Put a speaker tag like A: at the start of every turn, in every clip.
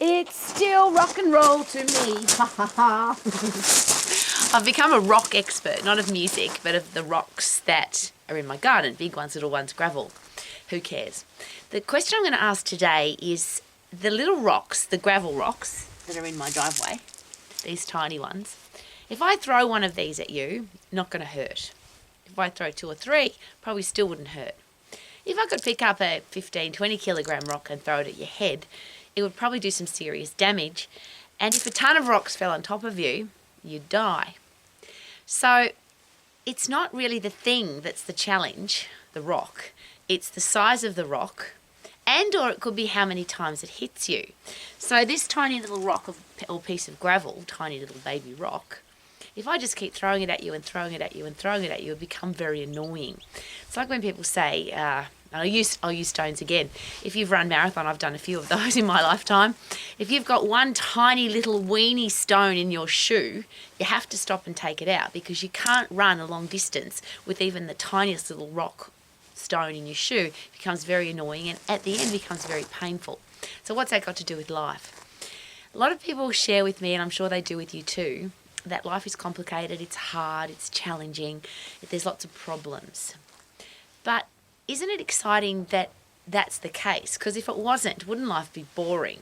A: It's still rock and roll to me. Ha ha ha. I've become a rock expert, not of music, but of the rocks that are in my garden. Big ones, little ones, gravel. Who cares? The question I'm going to ask today is the little rocks, the gravel rocks that are in my driveway, these tiny ones. If I throw one of these at you, not going to hurt. If I throw 2 or 3, probably still wouldn't hurt. If I could pick up a 15, 20 kilogram rock and throw it at your head, it would probably do some serious damage. And if a ton of rocks fell on top of you, you'd die. So it's not really the thing that's the challenge, the rock. It's the size of the rock, and or it could be how many times it hits you. So this tiny little rock or piece of gravel, tiny little baby rock, if I just keep throwing it at you and throwing it at you and throwing it at you, it become very annoying. It's like when people say, I'll use stones again. If you've run marathon, I've done a few of those in my lifetime. If you've got one tiny little weeny stone in your shoe, you have to stop and take it out because you can't run a long distance with even the tiniest little rock stone in your shoe. It becomes very annoying and at the end becomes very painful. So what's that got to do with life? A lot of people share with me, and I'm sure they do with you too, that life is complicated, it's hard, it's challenging, there's lots of problems. But isn't it exciting that that's the case? Because if it wasn't, wouldn't life be boring?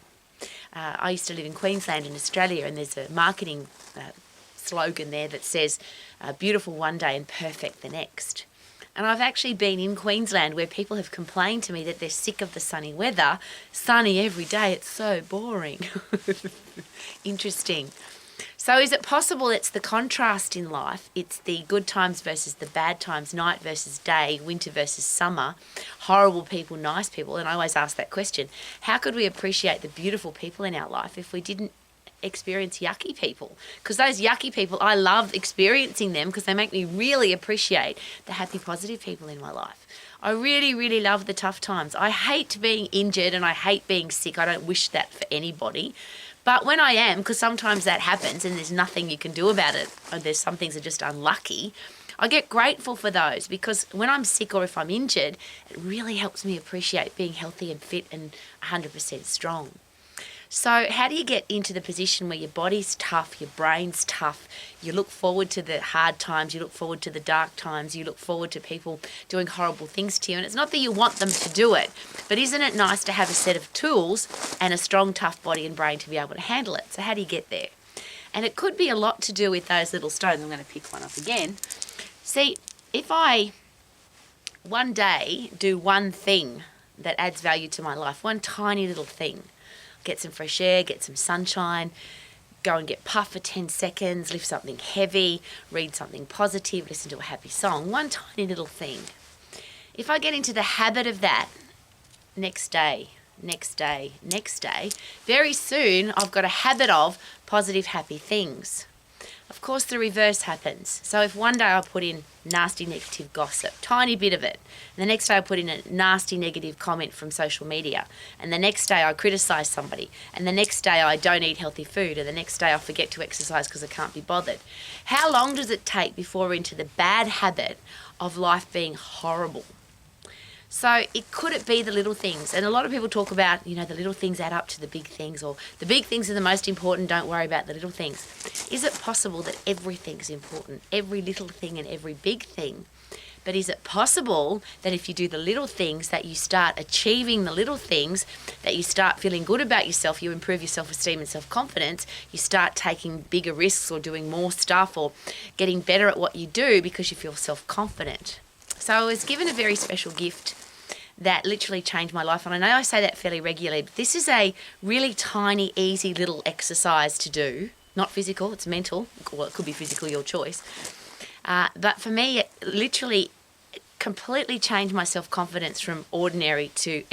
A: I used to live in Queensland in Australia, and there's a marketing slogan there that says, beautiful one day and perfect the next. And I've actually been in Queensland where people have complained to me that they're sick of the sunny weather. Sunny every day, it's so boring. Interesting. So is it possible it's the contrast in life? It's the good times versus the bad times, night versus day, winter versus summer, horrible people, nice people. And I always ask that question, how could we appreciate the beautiful people in our life if we didn't experience yucky people? Because those yucky people, I love experiencing them because they make me really appreciate the happy, positive people in my life. I really, really love the tough times. I hate being injured and I hate being sick. I don't wish that for anybody. But when I am, because sometimes that happens and there's nothing you can do about it, or there's some things that are just unlucky, I get grateful for those because when I'm sick or if I'm injured, it really helps me appreciate being healthy and fit and 100% strong. So how do you get into the position where your body's tough, your brain's tough, you look forward to the hard times, you look forward to the dark times, you look forward to people doing horrible things to you, and it's not that you want them to do it, but isn't it nice to have a set of tools and a strong, tough body and brain to be able to handle it? So how do you get there? And it could be a lot to do with those little stones. I'm going to pick one up again. See, if I one day do one thing that adds value to my life, one tiny little thing, get some fresh air, get some sunshine, go and get puffed for 10 seconds, lift something heavy, read something positive, listen to a happy song, one tiny little thing. If I get into the habit of that, next day, very soon I've got a habit of positive, happy things. Of course, the reverse happens. So if one day I put in nasty, negative gossip, tiny bit of it, and the next day I put in a nasty, negative comment from social media, and the next day I criticise somebody, and the next day I don't eat healthy food, and the next day I forget to exercise because I can't be bothered, how long does it take before we're into the bad habit of life being horrible? So could it be the little things? And a lot of people talk about, the little things add up to the big things, or the big things are the most important, don't worry about the little things. Is it possible that everything's important, every little thing and every big thing? But is it possible that if you do the little things, that you start achieving the little things, that you start feeling good about yourself, you improve your self-esteem and self-confidence, you start taking bigger risks or doing more stuff or getting better at what you do because you feel self-confident? So I was given a very special gift that literally changed my life. And I know I say that fairly regularly, but this is a really tiny, easy little exercise to do. Not physical, it's mental. Well, it could be physical, your choice. But for me, it literally completely changed my self-confidence from ordinary to...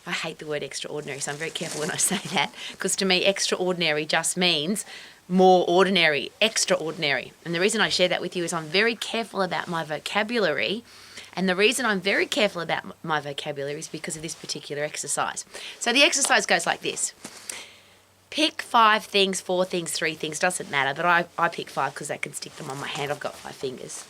A: I hate the word extraordinary, so I'm very careful when I say that, because to me, extraordinary just means more ordinary, extraordinary. And the reason I share that with you is I'm very careful about my vocabulary. And the reason I'm very careful about my vocabulary is because of this particular exercise. So the exercise goes like this. Pick 5 things, 4 things, 3 things, doesn't matter, but I pick 5 because I can stick them on my hand. I've got 5 fingers.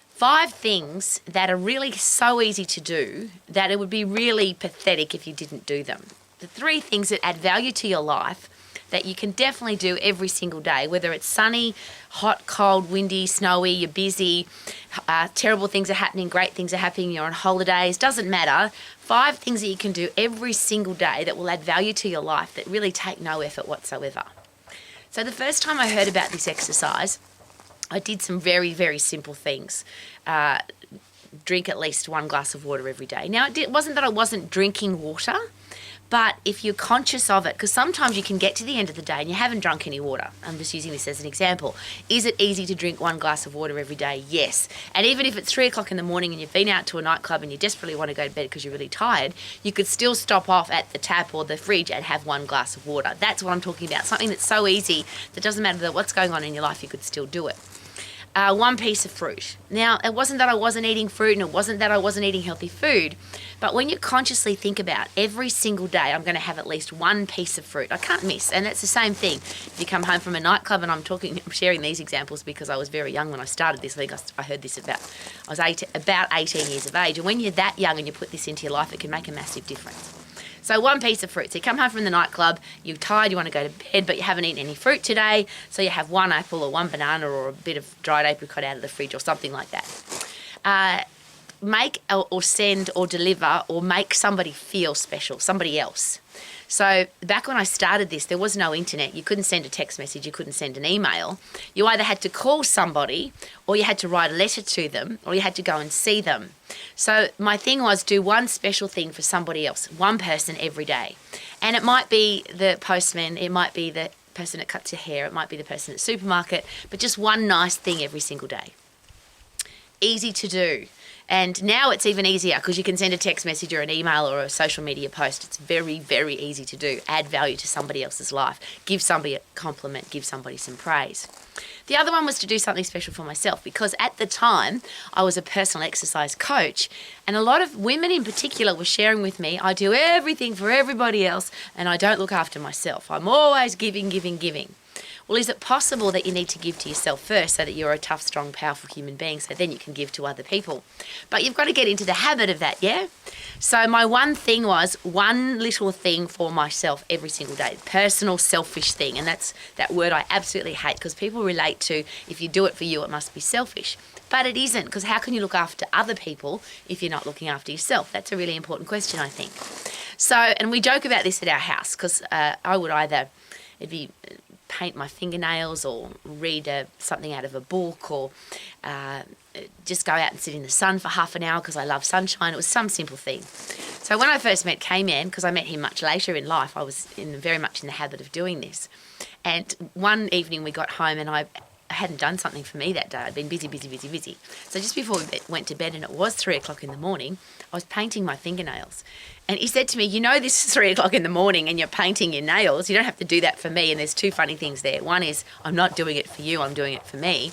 A: 5 things that are really so easy to do that it would be really pathetic if you didn't do them. the 3 things that add value to your life that you can definitely do every single day, whether it's sunny, hot, cold, windy, snowy, you're busy, terrible things are happening, great things are happening, you're on holidays, doesn't matter. 5 things that you can do every single day that will add value to your life that really take no effort whatsoever. So the first time I heard about this exercise, I did some very, very simple things. Drink at least 1 glass of water every day. Now, it wasn't that I wasn't drinking water, but if you're conscious of it, because sometimes you can get to the end of the day and you haven't drunk any water. I'm just using this as an example. Is it easy to drink 1 glass of water every day? Yes. And even if it's 3 o'clock in the morning and you've been out to a nightclub and you desperately want to go to bed because you're really tired, you could still stop off at the tap or the fridge and have 1 glass of water. That's what I'm talking about. Something that's so easy that doesn't matter what's going on in your life, you could still do it. 1 piece of fruit. Now, it wasn't that I wasn't eating fruit and it wasn't that I wasn't eating healthy food, but when you consciously think about every single day, I'm going to have at least 1 piece of fruit. I can't miss. And that's the same thing. If you come home from a nightclub, and I'm sharing these examples because I was very young when I started this. I think I heard this about 18 years of age. And when you're that young and you put this into your life, it can make a massive difference. So 1 piece of fruit. So you come home from the nightclub, you're tired, you want to go to bed, but you haven't eaten any fruit today. So you have 1 apple or 1 banana or a bit of dried apricot out of the fridge or something like that. Make or send or deliver or make somebody feel special, somebody else. So back when I started this, there was no internet. You couldn't send a text message. You couldn't send an email. You either had to call somebody or you had to write a letter to them or you had to go and see them. So my thing was do 1 special thing for somebody else, 1 person every day. And it might be the postman, it might be the person that cuts your hair, it might be the person at the supermarket, but just 1 nice thing every single day. Easy to do. And now it's even easier because you can send a text message or an email or a social media post. It's very, very easy to do. Add value to somebody else's life. Give somebody a compliment. Give somebody some praise. The other one was to do something special for myself because at the time I was a personal exercise coach and a lot of women in particular were sharing with me, I do everything for everybody else and I don't look after myself. I'm always giving, giving, giving. Well, is it possible that you need to give to yourself first so that you're a tough, strong, powerful human being so then you can give to other people? But you've got to get into the habit of that, yeah? So my 1 thing was 1 little thing for myself every single day. Personal, selfish thing. And that's that word I absolutely hate because people relate to if you do it for you, it must be selfish. But it isn't because how can you look after other people if you're not looking after yourself? That's a really important question, I think. So, and we joke about this at our house because I would either, it'd be paint my fingernails or read something out of a book or just go out and sit in the sun for half an hour because I love sunshine. It was some simple thing. So when I first met K-Man, because I met him much later in life, I was very much in the habit of doing this. And one evening we got home and I hadn't done something for me that day. I'd been busy. So just before we went to bed and it was 3 o'clock in the morning, I was painting my fingernails. And he said to me, you know, this is 3 o'clock in the morning and you're painting your nails. You don't have to do that for me. And there's 2 funny things there. One is I'm not doing it for you. I'm doing it for me.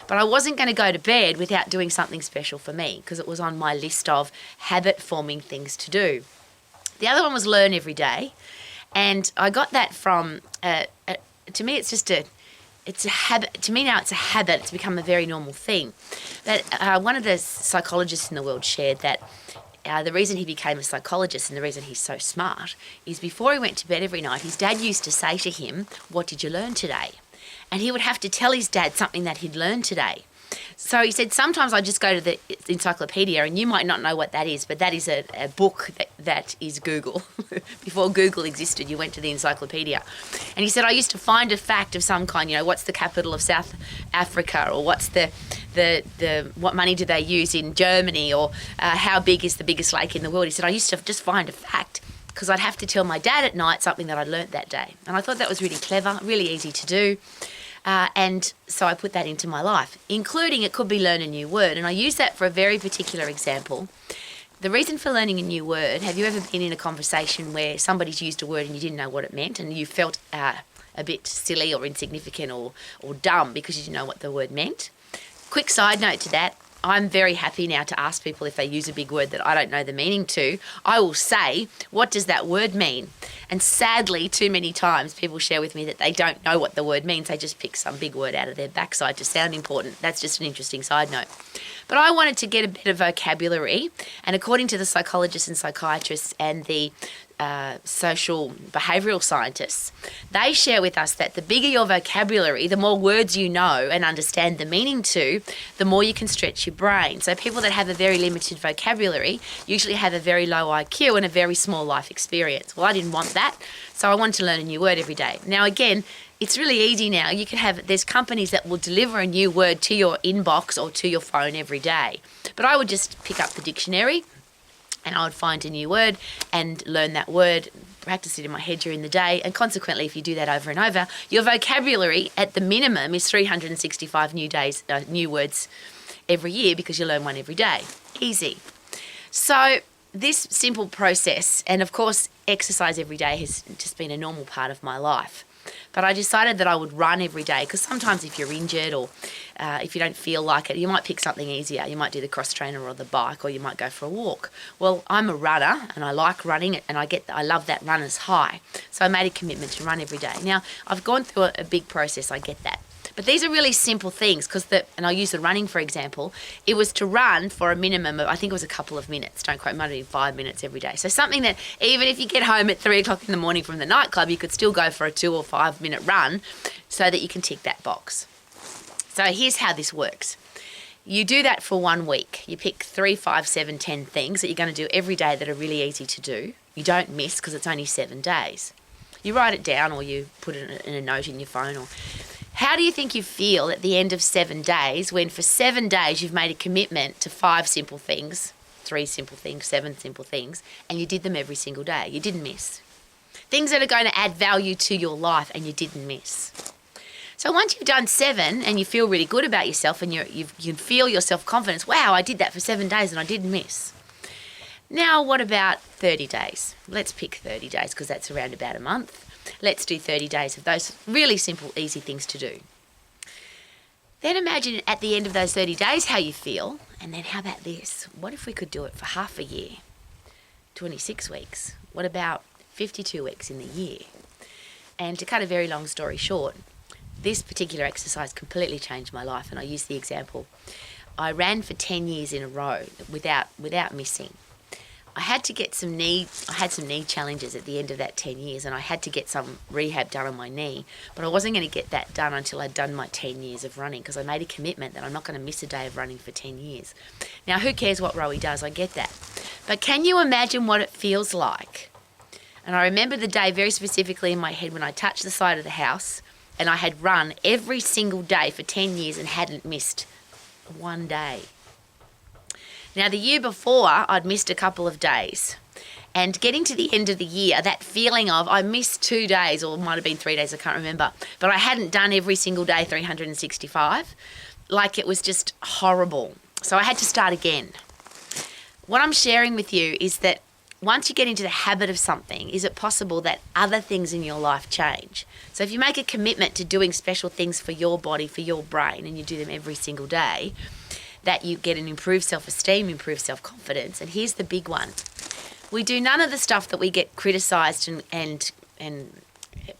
A: But I wasn't going to go to bed without doing something special for me because it was on my list of habit-forming things to do. The other one was learn every day. And I got that from, to me, it's just it's a habit. To me now, it's a habit. It's become a very normal thing. That one of the psychologists in the world shared that the reason he became a psychologist and the reason he's so smart is before he went to bed every night, his dad used to say to him, "What did you learn today?" And he would have to tell his dad something that he'd learned today. So he said, sometimes I just go to the encyclopedia, and you might not know what that is, but that is a book that is Google. Before Google existed, you went to the encyclopedia. And he said, I used to find a fact of some kind, you know, what's the capital of South Africa, or what's what money do they use in Germany, or how big is the biggest lake in the world. He said, I used to just find a fact because I'd have to tell my dad at night something that I'd learnt that day. And I thought that was really clever, really easy to do. And so I put that into my life, including it could be learn a new word. And I use that for a very particular example. The reason for learning a new word, have you ever been in a conversation where somebody's used a word and you didn't know what it meant and you felt a bit silly or insignificant or dumb because you didn't know what the word meant? Quick side note to that. I'm very happy now to ask people if they use a big word that I don't know the meaning to. I will say, what does that word mean? And sadly, too many times people share with me that they don't know what the word means. They just pick some big word out of their backside to sound important. That's just an interesting side note. But I wanted to get a bit of vocabulary. And according to the psychologists and psychiatrists and the social behavioural scientists. They share with us that the bigger your vocabulary, the more words you know and understand the meaning to, the more you can stretch your brain. So people that have a very limited vocabulary usually have a very low IQ and a very small life experience. Well, I didn't want that, so I wanted to learn a new word every day. Now, again, it's really easy now. There's companies that will deliver a new word to your inbox or to your phone every day. But I would just pick up the dictionary, and I would find a new word and learn that word, practice it in my head during the day, and consequently, if you do that over and over, your vocabulary at the minimum is 365 new words every year, because you learn one every day. Easy. So this simple process, and of course exercise every day, has just been a normal part of my life. But I decided that I would run every day, because sometimes if you're injured or if you don't feel like it, you might pick something easier. You might do the cross trainer or the bike, or you might go for a walk. Well, I'm a runner and I like running, and I love that runner's high. So I made a commitment to run every day. Now, I've gone through a big process, I get that. But these are really simple things, and I'll use the running for example. It was to run for a minimum of, I think it was a couple of minutes. Don't quote me, maybe 5 minutes every day. So something that even if you get home at 3 o'clock in the morning from the nightclub, you could still go for a 2 or 5 minute run so that you can tick that box. So here's how this works. You do that for 1 week. You pick 3, 5, 7, 10 things that you're going to do every day that are really easy to do. You don't miss, because it's only 7 days. You write it down, or you put it in a note in your phone. Or how do you think you feel at the end of 7 days, when for 7 days you've made a commitment to 5 simple things, 3 simple things, 7 simple things, and you did them every single day? You didn't miss. Things that are going to add value to your life, and you didn't miss. So once you've done 7 and you feel really good about yourself, and you feel your self-confidence, wow, I did that for 7 days and I didn't miss. Now, what about 30 days? Let's pick 30 days, because that's around about a month. Let's do 30 days of those really simple, easy things to do. Then imagine at the end of those 30 days how you feel. And then how about this? What if we could do it for half a year? 26 weeks. What about 52 weeks in the year? And to cut a very long story short, this particular exercise completely changed my life. And I use the example. I ran for 10 years in a row without missing. I had some knee challenges at the end of that 10 years, and I had to get some rehab done on my knee, but I wasn't going to get that done until I'd done my 10 years of running, because I made a commitment that I'm not going to miss a day of running for 10 years. Now, who cares what Rowie does? I get that. But can you imagine what it feels like? And I remember the day very specifically in my head when I touched the side of the house and I had run every single day for 10 years and hadn't missed one day. Now, the year before, I'd missed a couple of days. And getting to the end of the year, that feeling of I missed 2 days, or it might have been 3 days, I can't remember, but I hadn't done every single day 365, like it was just horrible. So I had to start again. What I'm sharing with you is that once you get into the habit of something, is it possible that other things in your life change? So if you make a commitment to doing special things for your body, for your brain, and you do them every single day, that you get an improved self-esteem, improved self-confidence. And here's the big one. We do none of the stuff that we get criticised and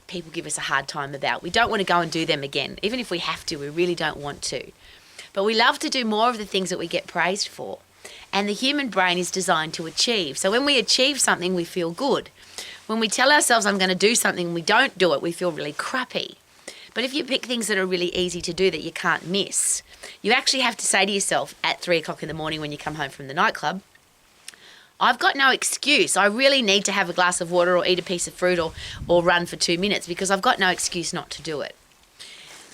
A: people give us a hard time about. We don't want to go and do them again. Even if we have to, we really don't want to. But we love to do more of the things that we get praised for. And the human brain is designed to achieve. So when we achieve something, we feel good. When we tell ourselves, I'm going to do something, and we don't do it, we feel really crappy. But if you pick things that are really easy to do that you can't miss, you actually have to say to yourself at 3 o'clock in the morning when you come home from the nightclub, I've got no excuse. I really need to have a glass of water or eat a piece of fruit or run for 2 minutes, because I've got no excuse not to do it.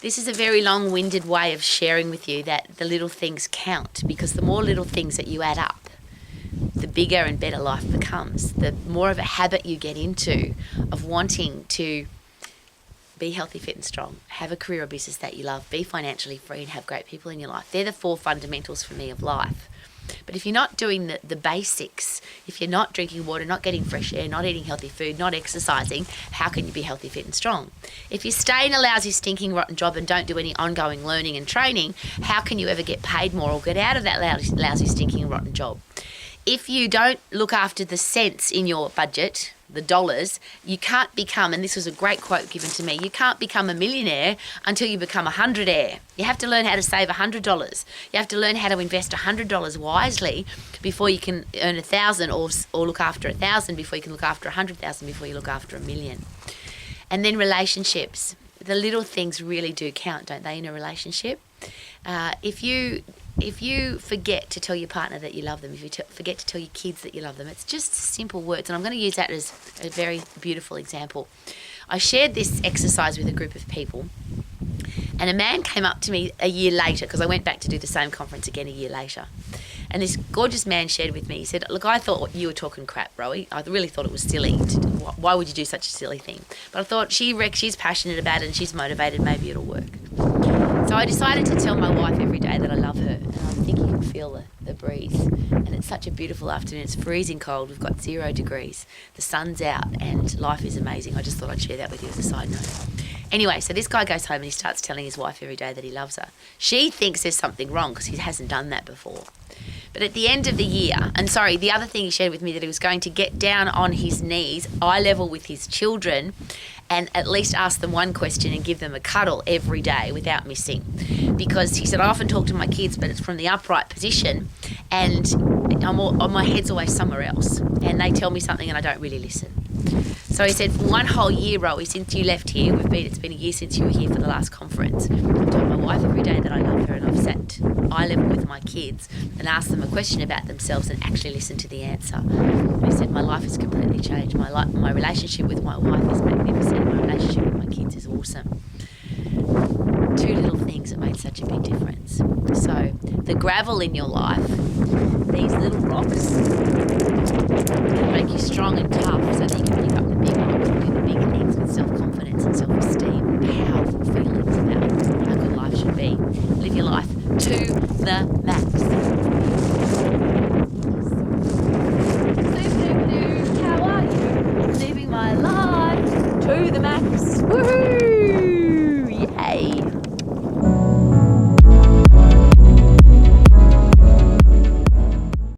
A: This is a very long-winded way of sharing with you that the little things count, because the more little things that you add up, the bigger and better life becomes. The more of a habit you get into of wanting to be healthy, fit and strong, have a career or business that you love, be financially free and have great people in your life. They're the 4 fundamentals for me of life. But if you're not doing the basics, if you're not drinking water, not getting fresh air, not eating healthy food, not exercising, how can you be healthy, fit and strong? If you stay in a lousy, stinking, rotten job and don't do any ongoing learning and training, how can you ever get paid more or get out of that lousy, stinking, rotten job? If you don't look after the cents in your budget, the dollars, you can't become, and this was a great quote given to me, you can't become a millionaire until you become a hundredaire. You have to learn how to save $100. You have to learn how to invest $100 wisely before you can earn 1,000 or look after 1,000 before you can look after 100,000 before you look after 1,000,000. And then relationships. The little things really do count, don't they, in a relationship? If you forget to tell your partner that you love them, if you forget to tell your kids that you love them, it's just simple words. And I'm going to use that as a very beautiful example. I shared this exercise with a group of people, and a man came up to me a year later, because I went back to do the same conference again a year later. And this gorgeous man shared with me, he said, look, I thought you were talking crap, Rowie. I really thought it was silly. Why would you do such a silly thing? But I thought she's passionate about it and she's motivated, maybe it'll work. So I decided to tell my wife every day that I love her. And I think you can feel the breeze. And it's such a beautiful afternoon. It's freezing cold. We've got 0 degrees. The sun's out and life is amazing. I just thought I'd share that with you as a side note. Anyway, so this guy goes home and he starts telling his wife every day that he loves her. She thinks there's something wrong because he hasn't done that before. But at the end of the year, the other thing he shared with me, that he was going to get down on his knees, eye level with his children, and at least ask them one question and give them a cuddle every day without missing. Because he said, I often talk to my kids, but it's from the upright position, and my head's always somewhere else, and they tell me something and I don't really listen. So he said, for one whole year, Rowie, since you left here, it's been a year since you were here for the last conference, I've told my wife every day that I love her, and I've sat eye level with my kids and asked them a question about themselves and actually listened to the answer. And he said, my life has completely changed. My relationship with my wife is magnificent. My relationship with my kids is awesome. 2 little things that made such a big difference. So the gravel in your life, these little rocks, can make you strong and tough so that you can pick up the big rocks and do the big things with self-confidence and self-esteem and powerful feelings about how good life should be. Live your life to the max. How are you? Living my life to the max. Woohoo!